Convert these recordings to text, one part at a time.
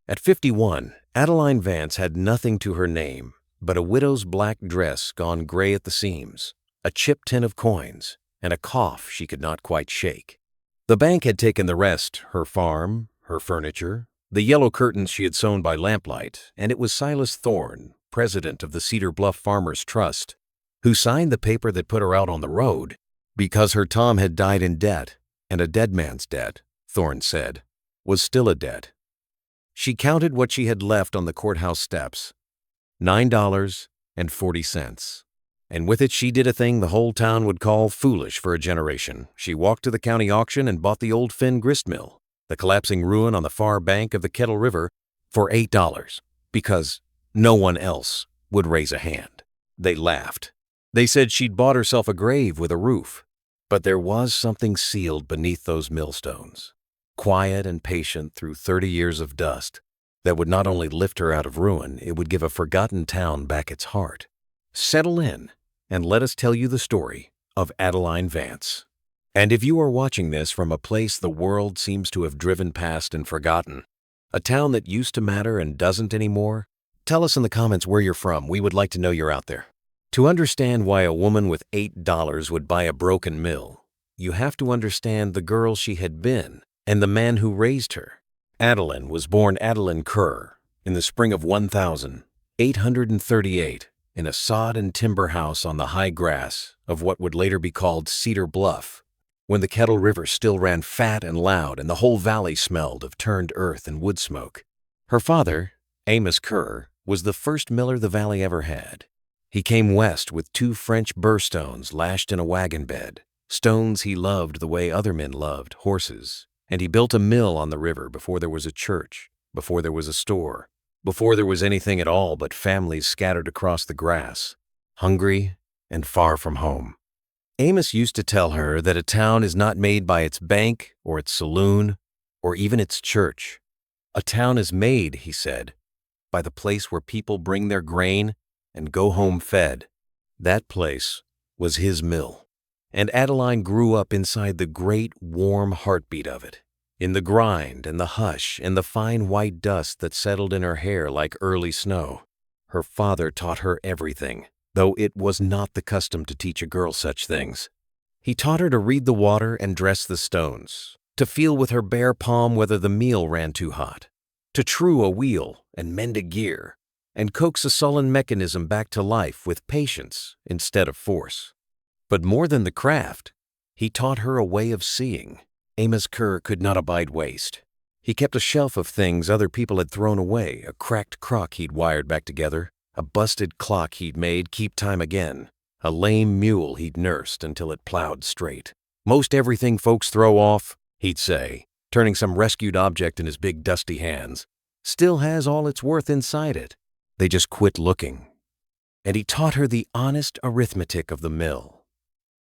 At 51, Adeline Vance had nothing to her name but a widow's black dress gone gray at the seams, a chipped tin of coins, and a cough she could not quite shake. The bank had taken the rest, her farm, her furniture, the yellow curtains she had sewn by lamplight, and it was Silas Thorne, president of the Cedar Bluff Farmers Trust, who signed the paper that put her out on the road because her Tom had died in debt, and a dead man's debt, Thorne said, was still a debt. She counted what she had left on the courthouse steps, $9.40. And with it she did a thing the whole town would call foolish for a generation. She walked to the county auction and bought the old Finn Gristmill, the collapsing ruin on the far bank of the Kettle River, for $8, because no one else would raise a hand. They laughed. They said she'd bought herself a grave with a roof. But there was something sealed beneath those millstones, quiet and patient through 30 years of dust, that would not only lift her out of ruin, it would give a forgotten town back its heart. Settle in, and let us tell you the story of Adeline Vance. And if you are watching this from a place the world seems to have driven past and forgotten, a town that used to matter and doesn't anymore, tell us in the comments where you're from. We would like to know you're out there. To understand why a woman with $8 would buy a broken mill, you have to understand the girl she had been and the man who raised her. Adeline was born Adeline Kerr in the spring of 1838 in a sod and timber house on the high grass of what would later be called Cedar Bluff, when the Kettle River still ran fat and loud and the whole valley smelled of turned earth and wood smoke. Her father, Amos Kerr, was the first miller the valley ever had. He came west with 2 French burr stones lashed in a wagon bed, stones he loved the way other men loved horses, and he built a mill on the river before there was a church, before there was a store, before there was anything at all but families scattered across the grass, hungry and far from home. Amos used to tell her that a town is not made by its bank or its saloon or even its church. A town is made, he said, by the place where people bring their grain and go home fed. That place was his mill. And Adeline grew up inside the great, warm heartbeat of it, in the grind and the hush and the fine white dust that settled in her hair like early snow. Her father taught her everything, though it was not the custom to teach a girl such things. He taught her to read the water and dress the stones, to feel with her bare palm whether the meal ran too hot, to true a wheel and mend a gear, and coax a sullen mechanism back to life with patience instead of force. But more than the craft, he taught her a way of seeing. Amos Kerr could not abide waste. He kept a shelf of things other people had thrown away, a cracked crock he'd wired back together, a busted clock he'd made keep time again, a lame mule he'd nursed until it plowed straight. Most everything folks throw off, he'd say, turning some rescued object in his big dusty hands, still has all its worth inside it. They just quit looking. And he taught her the honest arithmetic of the mill,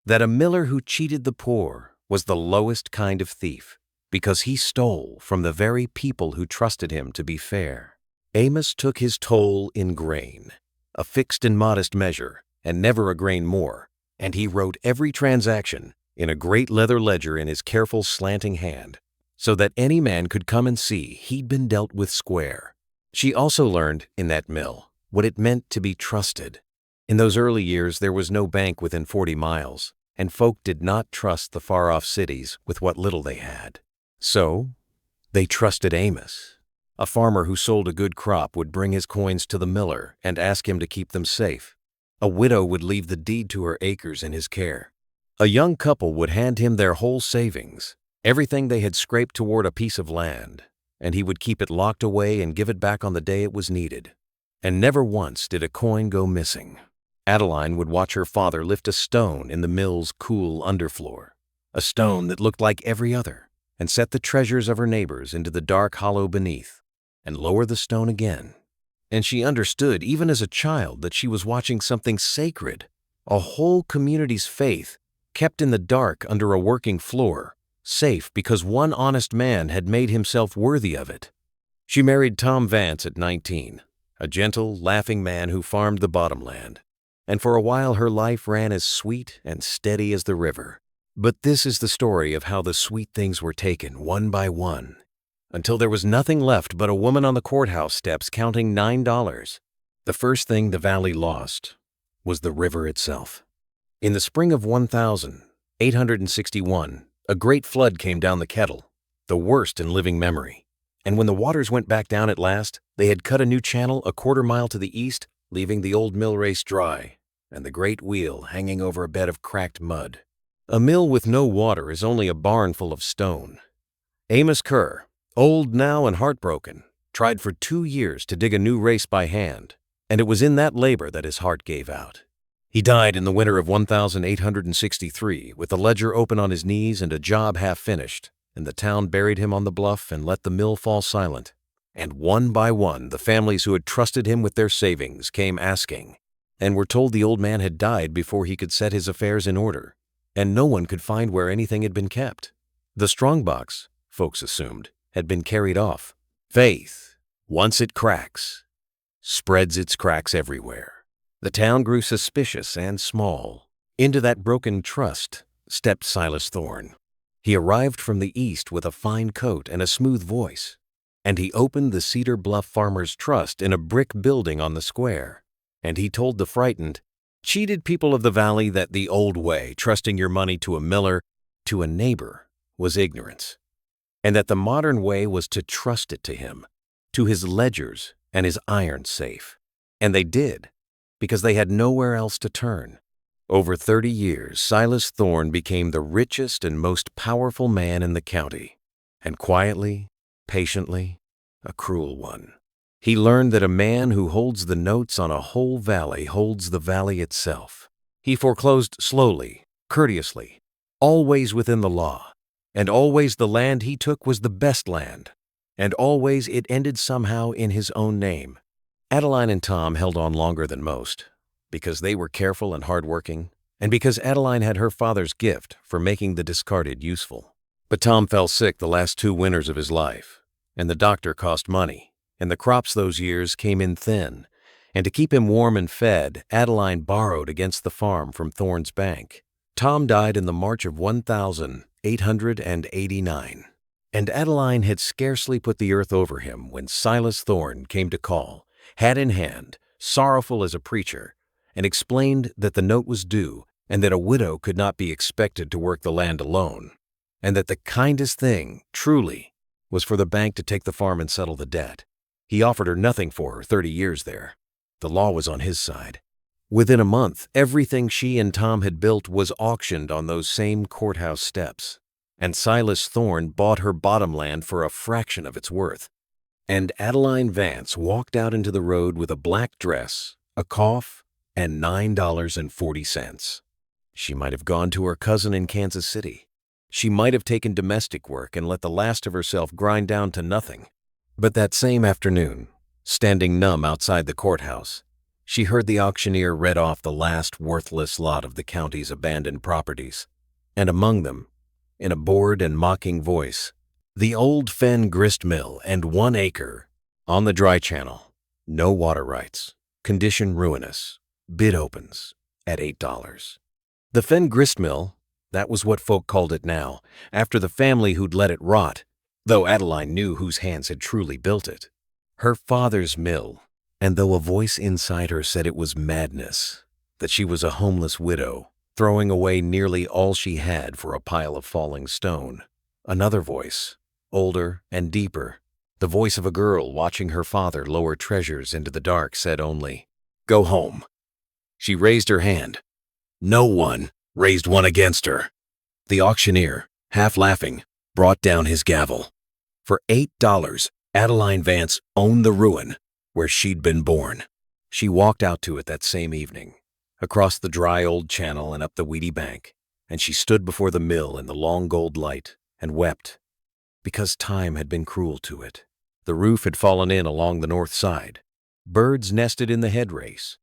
that a miller who cheated the poor was the lowest kind of thief, because he stole from the very people who trusted him to be fair. Amos took his toll in grain, a fixed and modest measure, and never a grain more, and he wrote every transaction in a great leather ledger in his careful slanting hand, so that any man could come and see he'd been dealt with square. She also learned, in that mill, what it meant to be trusted. In those early years there was no bank within 40 miles, and folk did not trust the far-off cities with what little they had. So, they trusted Amos. A farmer who sold a good crop would bring his coins to the miller and ask him to keep them safe. A widow would leave the deed to her acres in his care. A young couple would hand him their whole savings, everything they had scraped toward a piece of land, and he would keep it locked away and give it back on the day it was needed. And never once did a coin go missing. Adeline would watch her father lift a stone in the mill's cool underfloor, a stone that looked like every other, and set the treasures of her neighbors into the dark hollow beneath, and lower the stone again. And she understood, even as a child, that she was watching something sacred, a whole community's faith, kept in the dark under a working floor, safe because one honest man had made himself worthy of it. She married Tom Vance at 19, a gentle, laughing man who farmed the bottomland, and for a while her life ran as sweet and steady as the river. But this is the story of how the sweet things were taken one by one, until there was nothing left but a woman on the courthouse steps counting $9. The first thing the valley lost was the river itself. In the spring of 1861, a great flood came down the Kettle, the worst in living memory. And when the waters went back down at last, they had cut a new channel a quarter-mile to the east, leaving the old mill race dry and the great wheel hanging over a bed of cracked mud. A mill with no water is only a barn full of stone. Amos Kerr, old now and heartbroken, tried for 2 years to dig a new race by hand, and it was in that labor that his heart gave out. He died in the winter of 1863 with the ledger open on his knees and a job half finished, and the town buried him on the bluff and let the mill fall silent. And one by one, the families who had trusted him with their savings came asking, and were told the old man had died before he could set his affairs in order, and no one could find where anything had been kept. The strongbox, folks assumed, had been carried off. Faith, once it cracks, spreads its cracks everywhere. The town grew suspicious and small. Into that broken trust stepped Silas Thorne. He arrived from the east with a fine coat and a smooth voice, and he opened the Cedar Bluff Farmers Trust in a brick building on the square. And he told the frightened, cheated people of the valley that the old way, trusting your money to a miller, to a neighbor, was ignorance, and that the modern way was to trust it to him, to his ledgers and his iron safe. And they did, because they had nowhere else to turn. Over 30 years, Silas Thorne became the richest and most powerful man in the county, and quietly, patiently, a cruel one. He learned that a man who holds the notes on a whole valley holds the valley itself. He foreclosed slowly, courteously, always within the law, and always the land he took was the best land, and always it ended somehow in his own name. Adeline and Tom held on longer than most, because they were careful and hardworking, and because Adeline had her father's gift for making the discarded useful. But Tom fell sick the last 2 winters of his life, and the doctor cost money, and the crops those years came in thin, and to keep him warm and fed, Adeline borrowed against the farm from Thorne's bank. Tom died in the March of 1889, and Adeline had scarcely put the earth over him when Silas Thorne came to call, hat in hand, sorrowful as a preacher, and explained that the note was due and that a widow could not be expected to work the land alone, and that the kindest thing, truly, was for the bank to take the farm and settle the debt. He offered her nothing for her 30 years there. The law was on his side. Within a month, everything she and Tom had built was auctioned on those same courthouse steps, and Silas Thorne bought her bottomland for a fraction of its worth. And Adeline Vance walked out into the road with a black dress, a cough, and $9.40. She might have gone to her cousin in Kansas City. She might have taken domestic work and let the last of herself grind down to nothing. But that same afternoon, standing numb outside the courthouse, she heard the auctioneer read off the last worthless lot of the county's abandoned properties, and among them, in a bored and mocking voice, the old fen gristmill and 1 acre on the dry channel, no water rights, condition ruinous, bid opens at $8. The fen gristmill, that was what folk called it now, after the family who'd let it rot, though Adeline knew whose hands had truly built it. Her father's mill, and though a voice inside her said it was madness, that she was a homeless widow, throwing away nearly all she had for a pile of falling stone, another voice, older and deeper, the voice of a girl watching her father lower treasures into the dark, said only, "Go home." She raised her hand. No one raised one against her. The auctioneer, half laughing, brought down his gavel. For $8, Adeline Vance owned the ruin where she'd been born. She walked out to it that same evening, across the dry old channel and up the weedy bank, and she stood before the mill in the long gold light and wept, because time had been cruel to it. The roof had fallen in along the north side. Birds nested in the head race.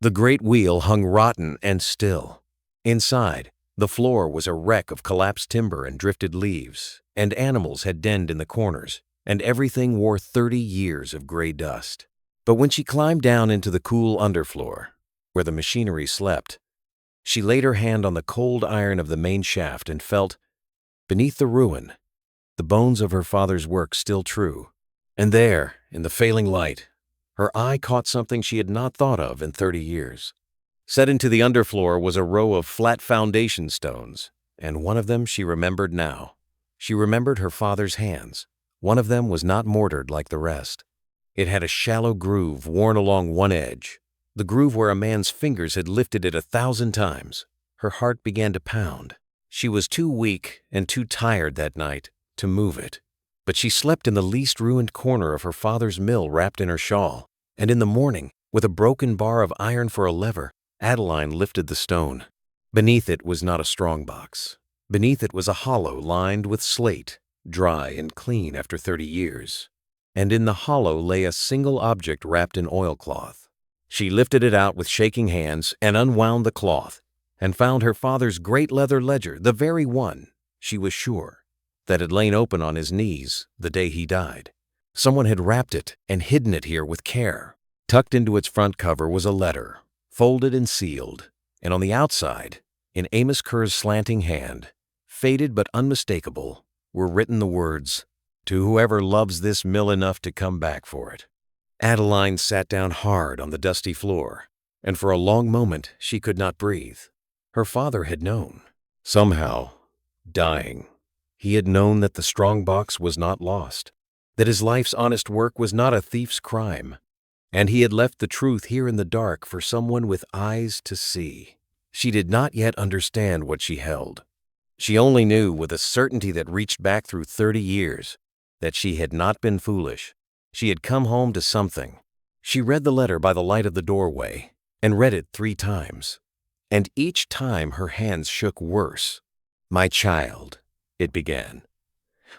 The great wheel hung rotten and still. Inside, the floor was a wreck of collapsed timber and drifted leaves, and animals had denned in the corners, and everything wore 30 years of gray dust. But when she climbed down into the cool underfloor, where the machinery slept, she laid her hand on the cold iron of the main shaft and felt, beneath the ruin, the bones of her father's work still true. And there, in the failing light, her eye caught something she had not thought of in 30 years. Set into the underfloor was a row of flat foundation stones, and one of them she remembered now. She remembered her father's hands. One of them was not mortared like the rest. It had a shallow groove worn along one edge, the groove where a man's fingers had lifted it 1,000 times. Her heart began to pound. She was too weak and too tired that night to move it. But she slept in the least ruined corner of her father's mill wrapped in her shawl, and in the morning, with a broken bar of iron for a lever, Adeline lifted the stone. Beneath it was not a strong box. Beneath it was a hollow lined with slate, dry and clean after 30 years. And in the hollow lay a single object wrapped in oilcloth. She lifted it out with shaking hands and unwound the cloth, and found her father's great leather ledger, the very one, she was sure, that had lain open on his knees the day he died. Someone had wrapped it and hidden it here with care. Tucked into its front cover was a letter, folded and sealed, and on the outside, in Amos Kerr's slanting hand, faded but unmistakable, were written the words, "To whoever loves this mill enough to come back for it." Adeline sat down hard on the dusty floor, and for a long moment she could not breathe. Her father had known. Somehow, dying, he had known that the strong box was not lost, that his life's honest work was not a thief's crime, and he had left the truth here in the dark for someone with eyes to see. She did not yet understand what she held. She only knew with a certainty that reached back through 30 years that she had not been foolish. She had come home to something. She read the letter by the light of the doorway and read it 3 times. And each time her hands shook worse. "My child," it began,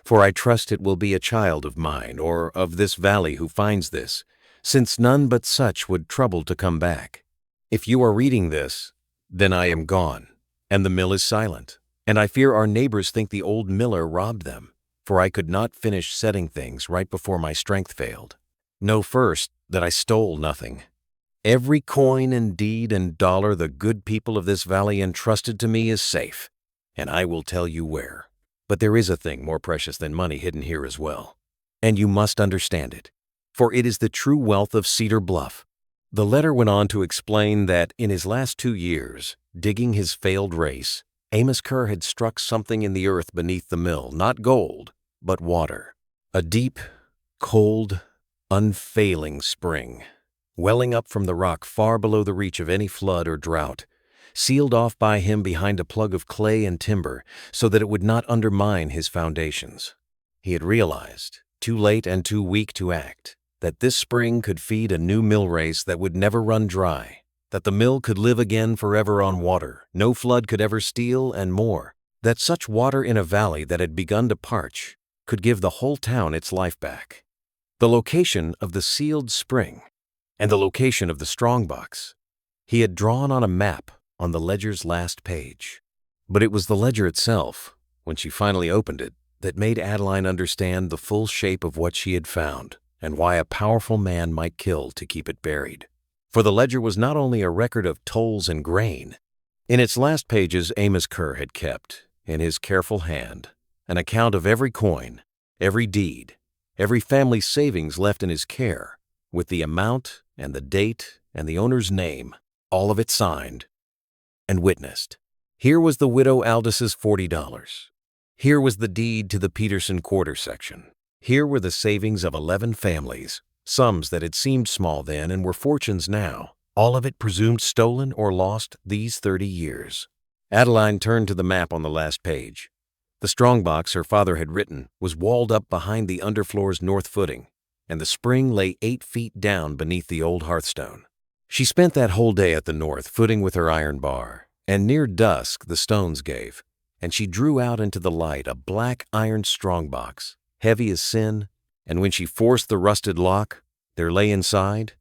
"for I trust it will be a child of mine or of this valley who finds this, since none but such would trouble to come back. If you are reading this, then I am gone, and the mill is silent, and I fear our neighbors think the old miller robbed them, for I could not finish setting things right before my strength failed. Know first that I stole nothing. Every coin and deed and dollar the good people of this valley entrusted to me is safe, and I will tell you where. But there is a thing more precious than money hidden here as well, and you must understand it, for it is the true wealth of Cedar Bluff." The letter went on to explain that in his last 2 years, digging his failed race, Amos Kerr had struck something in the earth beneath the mill, not gold, but water. A deep, cold, unfailing spring, welling up from the rock far below the reach of any flood or drought, sealed off by him behind a plug of clay and timber so that it would not undermine his foundations. He had realized, too late and too weak to act, that this spring could feed a new mill race that would never run dry, that the mill could live again forever on water no flood could ever steal, and more, that such water in a valley that had begun to parch could give the whole town its life back. The location of the sealed spring and the location of the strongbox he had drawn on a map on the ledger's last page. But it was the ledger itself, when she finally opened it, that made Adeline understand the full shape of what she had found and why a powerful man might kill to keep it buried. For the ledger was not only a record of tolls and grain. In its last pages, Amos Kerr had kept, in his careful hand, an account of every coin, every deed, every family savings left in his care, with the amount and the date and the owner's name, all of it signed and witnessed. Here was the widow Aldis's $40. Here was the deed to the Peterson quarter section. Here were the savings of 11 families, sums that had seemed small then and were fortunes now, all of it presumed stolen or lost these 30 years. Adeline turned to the map on the last page. The strongbox her father had written was walled up behind the underfloor's north footing, and the spring lay 8 feet down beneath the old hearthstone. She spent that whole day at the north footing with her iron bar, and near dusk the stones gave, and she drew out into the light a black iron strongbox, heavy as sin, and when she forced the rusted lock, there lay inside,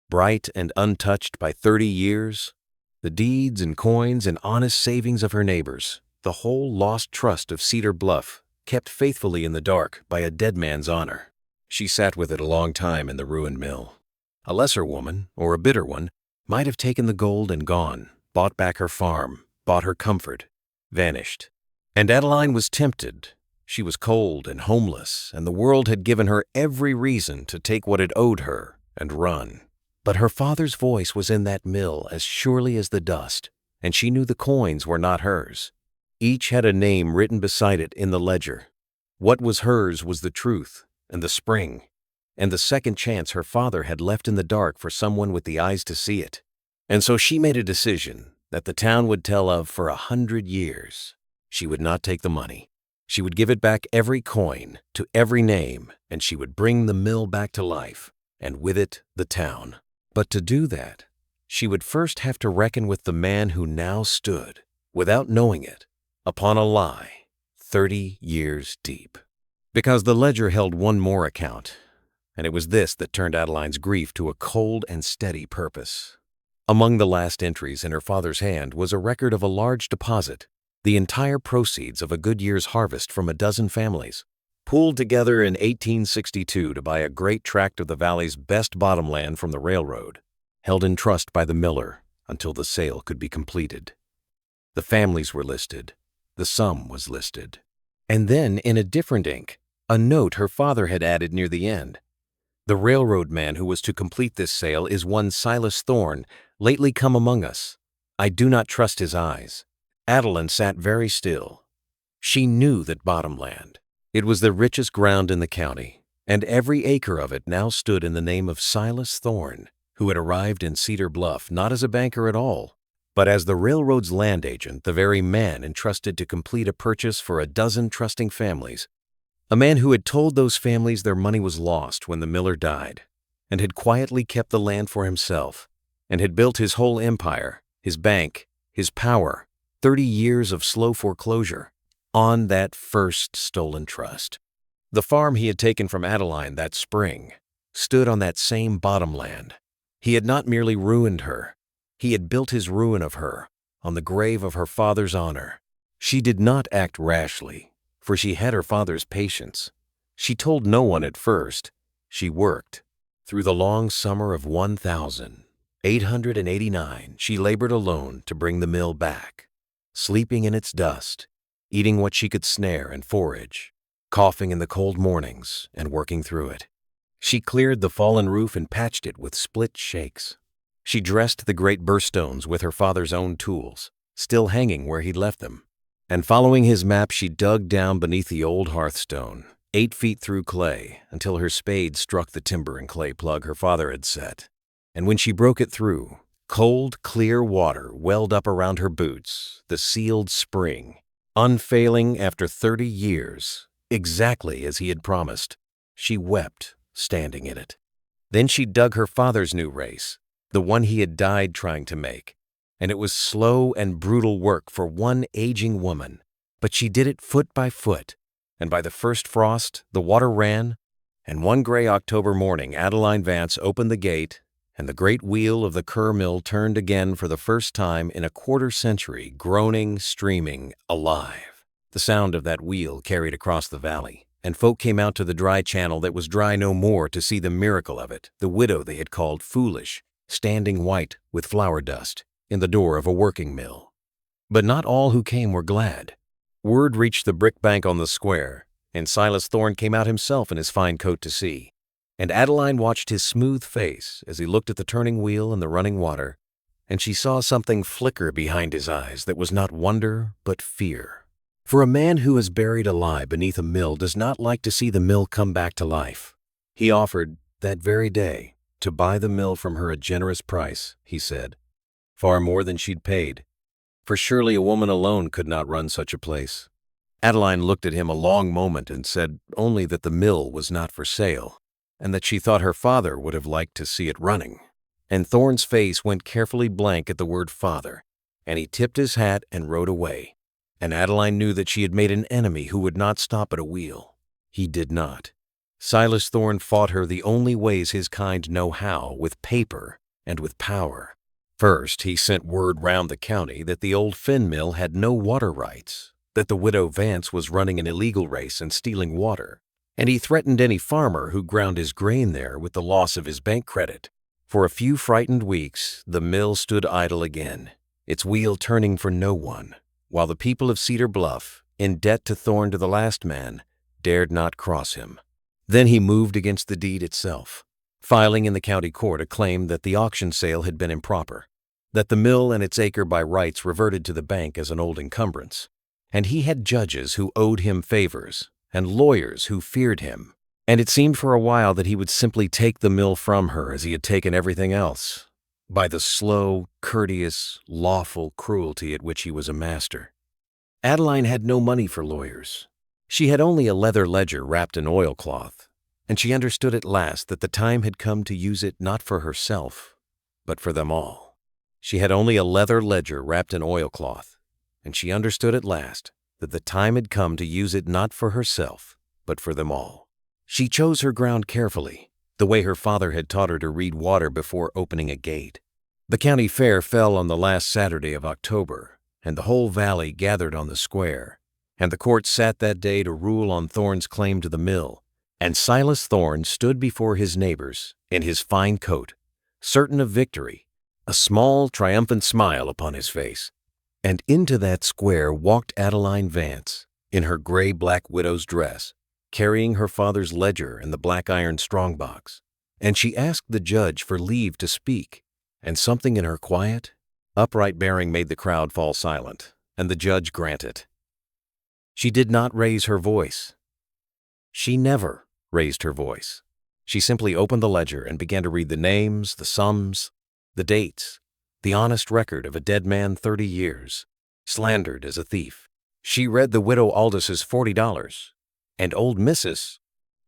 bright and untouched by 30 years, the deeds and coins and honest savings of her neighbors, the whole lost trust of Cedar Bluff, kept faithfully in the dark by a dead man's honor. She sat with it a long time in the ruined mill. A lesser woman, or a bitter one, might have taken the gold and gone, bought back her farm, bought her comfort, vanished. And Adeline was tempted. She was cold and homeless, and the world had given her every reason to take what it owed her and run. But her father's voice was in that mill as surely as the dust, and she knew the coins were not hers. Each had a name written beside it in the ledger. What was hers was the truth and the spring, and the second chance her father had left in the dark for someone with the eyes to see it. And so she made a decision that the town would tell of for 100 years. She would not take the money. She would give it back, every coin, to every name, and she would bring the mill back to life, and with it, the town. But to do that, she would first have to reckon with the man who now stood, without knowing it, upon a lie, 30 years deep. Because the ledger held one more account, and it was this that turned Adeline's grief to a cold and steady purpose. Among the last entries in her father's hand was a record of a large deposit, the entire proceeds of a good year's harvest from a dozen families, pooled together in 1862 to buy a great tract of the valley's best bottomland from the railroad, held in trust by the miller until the sale could be completed. The families were listed, the sum was listed, and then, in a different ink, a note her father had added near the end. The railroad man who was to complete this sale is one Silas Thorne, lately come among us. I do not trust his eyes. Adeline sat very still. She knew that bottomland. It was the richest ground in the county, and every acre of it now stood in the name of Silas Thorne, who had arrived in Cedar Bluff not as a banker at all, but as the railroad's land agent, the very man entrusted to complete a purchase for a dozen trusting families. A man who had told those families their money was lost when the miller died, and had quietly kept the land for himself, and had built his whole empire, his bank, his power, 30 years of slow foreclosure, on that first stolen trust. The farm he had taken from Adeline that spring stood on that same bottomland. He had not merely ruined her, he had built his ruin of her on the grave of her father's honor. She did not act rashly, for she had her father's patience. She told no one at first. She worked. Through the long summer of 1889, she labored alone to bring the mill back, sleeping in its dust, eating what she could snare and forage, coughing in the cold mornings and working through it. She cleared the fallen roof and patched it with split shakes. She dressed the great burstones with her father's own tools, still hanging where he'd left them. And following his map, she dug down beneath the old hearthstone, 8 feet through clay, until her spade struck the timber and clay plug her father had set. And when she broke it through, cold, clear water welled up around her boots, the sealed spring, unfailing after 30 years, exactly as he had promised. She wept, standing in it. Then she dug her father's new race, the one he had died trying to make, and it was slow and brutal work for one aging woman, but she did it foot by foot, and by the first frost, the water ran, and one gray October morning Adeline Vance opened the gate, and the great wheel of the Kerr mill turned again for the first time in a quarter century, groaning, streaming, alive. The sound of that wheel carried across the valley, and folk came out to the dry channel that was dry no more to see the miracle of it, the widow they had called foolish, standing white with flour dust in the door of a working mill. But not all who came were glad. Word reached the brick bank on the square, and Silas Thorne came out himself in his fine coat to see. And Adeline watched his smooth face as he looked at the turning wheel and the running water, and she saw something flicker behind his eyes that was not wonder but fear. For a man who is buried alive beneath a mill does not like to see the mill come back to life. He offered, that very day, to buy the mill from her at a generous price, he said, far more than she'd paid, for surely a woman alone could not run such a place. Adeline looked at him a long moment and said only that the mill was not for sale, and that she thought her father would have liked to see it running. And Thorne's face went carefully blank at the word father, and he tipped his hat and rode away. And Adeline knew that she had made an enemy who would not stop at a wheel. He did not. Silas Thorne fought her the only ways his kind know how, with paper and with power. First, he sent word round the county that the old Finn mill had no water rights, that the widow Vance was running an illegal race and stealing water, and he threatened any farmer who ground his grain there with the loss of his bank credit. For a few frightened weeks, the mill stood idle again, its wheel turning for no one, while the people of Cedar Bluff, in debt to Thorne to the last man, dared not cross him. Then he moved against the deed itself, filing in the county court a claim that the auction sale had been improper, that the mill and its acre by rights reverted to the bank as an old encumbrance, and he had judges who owed him favors and lawyers who feared him, and it seemed for a while that he would simply take the mill from her as he had taken everything else, by the slow, courteous, lawful cruelty at which he was a master. Adeline had no money for lawyers. She had only a leather ledger wrapped in oilcloth, and she understood at last that the time had come to use it not for herself, but for them all. She had only a leather ledger wrapped in oilcloth, and she understood at last that the time had come to use it not for herself, but for them all. She chose her ground carefully, the way her father had taught her to read water before opening a gate. The county fair fell on the last Saturday of October, and the whole valley gathered on the square, and the court sat that day to rule on Thorne's claim to the mill, and Silas Thorne stood before his neighbors in his fine coat, certain of victory, a small, triumphant smile upon his face. And into that square walked Adeline Vance, in her gray-black widow's dress, carrying her father's ledger and the black-iron strongbox, and she asked the judge for leave to speak, and something in her quiet, upright bearing made the crowd fall silent, and the judge grant it. She did not raise her voice. She never raised her voice. She simply opened the ledger and began to read the names, the sums, the dates, the honest record of a dead man 30 years, slandered as a thief. She read the widow Aldis's $40, and old Mrs.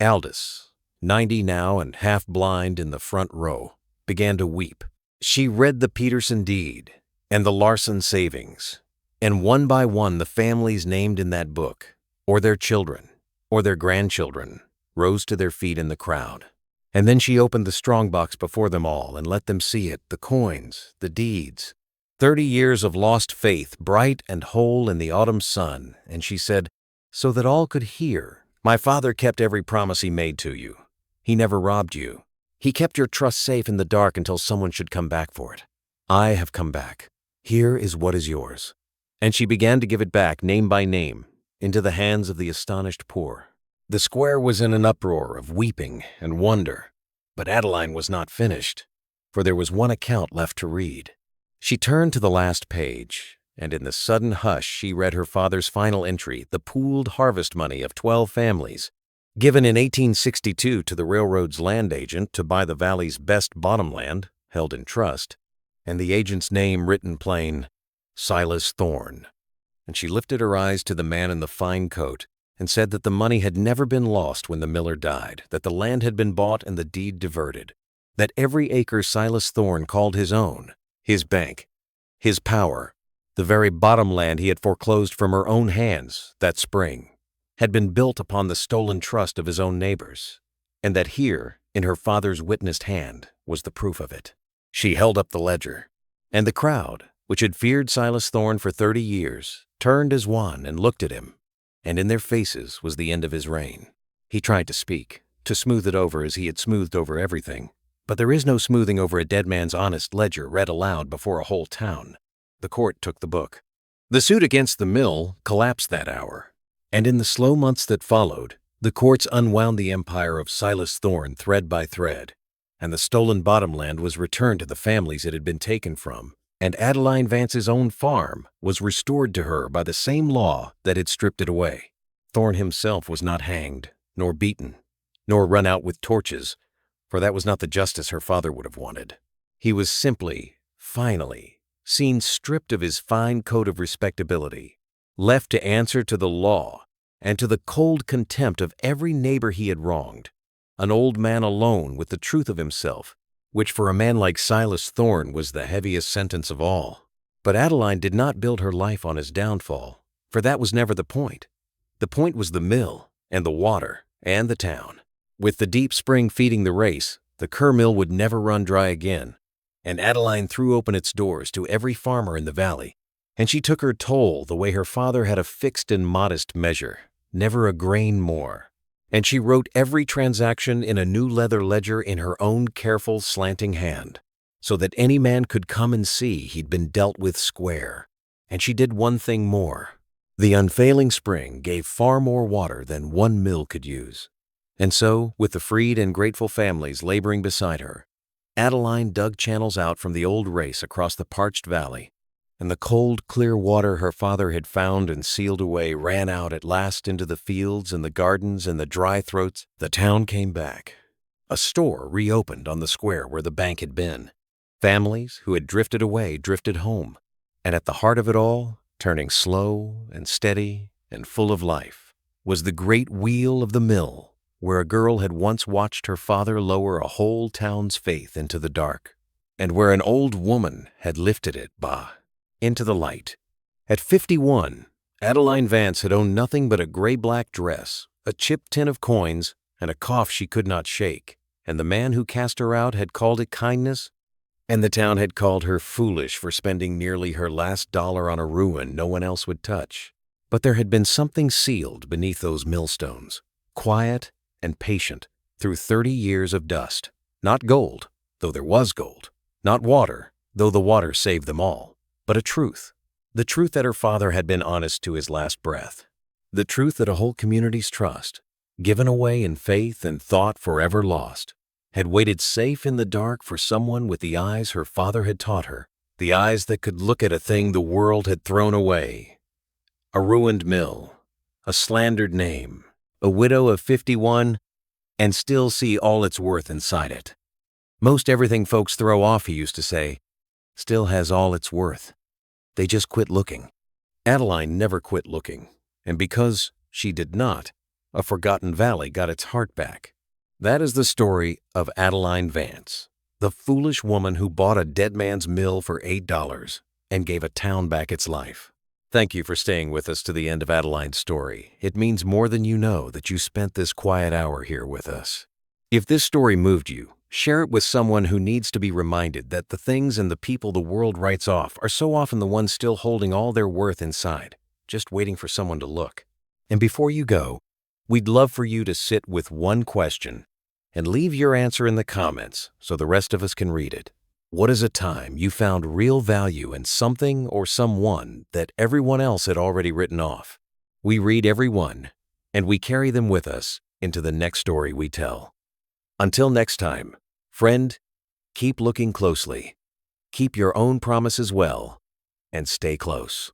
Aldis, 90 now and half blind in the front row, began to weep. She read the Peterson deed and the Larson savings, and one by one the families named in that book, or their children, or their grandchildren, rose to their feet in the crowd. And then she opened the strongbox before them all and let them see it, the coins, the deeds, 30 years of lost faith, bright and whole in the autumn sun, and she said, so that all could hear, my father kept every promise he made to you. He never robbed you. He kept your trust safe in the dark until someone should come back for it. I have come back. Here is what is yours. And she began to give it back, name by name, into the hands of the astonished poor. The square was in an uproar of weeping and wonder, but Adeline was not finished, for there was one account left to read. She turned to the last page, and in the sudden hush she read her father's final entry, the pooled harvest money of 12 families, given in 1862 to the railroad's land agent to buy the valley's best bottomland, held in trust, and the agent's name written plain, Silas Thorne. And she lifted her eyes to the man in the fine coat and said that the money had never been lost when the miller died, that the land had been bought and the deed diverted, that every acre Silas Thorne called his own, his bank, his power, the very bottomland he had foreclosed from her own hands that spring, had been built upon the stolen trust of his own neighbors, and that here, in her father's witnessed hand, was the proof of it. She held up the ledger, and the crowd, which had feared Silas Thorne for 30 years, turned as one and looked at him, and in their faces was the end of his reign. He tried to speak, to smooth it over as he had smoothed over everything, but there is no smoothing over a dead man's honest ledger read aloud before a whole town. The court took the book. The suit against the mill collapsed that hour, and in the slow months that followed, the courts unwound the empire of Silas Thorne thread by thread, and the stolen bottomland was returned to the families it had been taken from, and Adeline Vance's own farm was restored to her by the same law that had stripped it away. Thorne himself was not hanged, nor beaten, nor run out with torches, for that was not the justice her father would have wanted. He was simply, finally, seen stripped of his fine coat of respectability, left to answer to the law and to the cold contempt of every neighbor he had wronged, an old man alone with the truth of himself, which for a man like Silas Thorne was the heaviest sentence of all. But Adeline did not build her life on his downfall, for that was never the point. The point was the mill, and the water, and the town. With the deep spring feeding the race, the Kerr mill would never run dry again, and Adeline threw open its doors to every farmer in the valley, and she took her toll the way her father had a fixed and modest measure, never a grain more. And she wrote every transaction in a new leather ledger in her own careful, slanting hand, so that any man could come and see he'd been dealt with square. And she did one thing more. The unfailing spring gave far more water than one mill could use. And so, with the freed and grateful families laboring beside her, Adeline dug channels out from the old race across the parched valley, and the cold, clear water her father had found and sealed away ran out at last into the fields and the gardens and the dry throats. The town came back. A store reopened on the square where the bank had been. Families who had drifted away drifted home. And at the heart of it all, turning slow and steady and full of life, was the great wheel of the mill, where a girl had once watched her father lower a whole town's faith into the dark, and where an old woman had lifted it, into the light. At 51, Adeline Vance had owned nothing but a gray-black dress, a chipped tin of coins, and a cough she could not shake, and the man who cast her out had called it kindness, and the town had called her foolish for spending nearly her last dollar on a ruin no one else would touch. But there had been something sealed beneath those millstones, quiet and patient through 30 years of dust. Not gold, though there was gold. Not water, though the water saved them all. But a truth. The truth that her father had been honest to his last breath. The truth that a whole community's trust, given away in faith and thought forever lost, had waited safe in the dark for someone with the eyes her father had taught her, the eyes that could look at a thing the world had thrown away. A ruined mill, a slandered name, a widow of 51, and still see all its worth inside it. Most everything folks throw off, he used to say, still has all its worth. They just quit looking. Adeline never quit looking, and because she did not, a forgotten valley got its heart back. That is the story of Adeline Vance, the foolish woman who bought a dead man's mill for $8 and gave a town back its life. Thank you for staying with us to the end of Adeline's story. It means more than you know that you spent this quiet hour here with us. If this story moved you, share it with someone who needs to be reminded that the things and the people the world writes off are so often the ones still holding all their worth inside, just waiting for someone to look. And before you go, we'd love for you to sit with one question and leave your answer in the comments so the rest of us can read it. What is a time you found real value in something or someone that everyone else had already written off? We read every one, and we carry them with us into the next story we tell. Until next time, friend, keep looking closely, keep your own promises well, and stay close.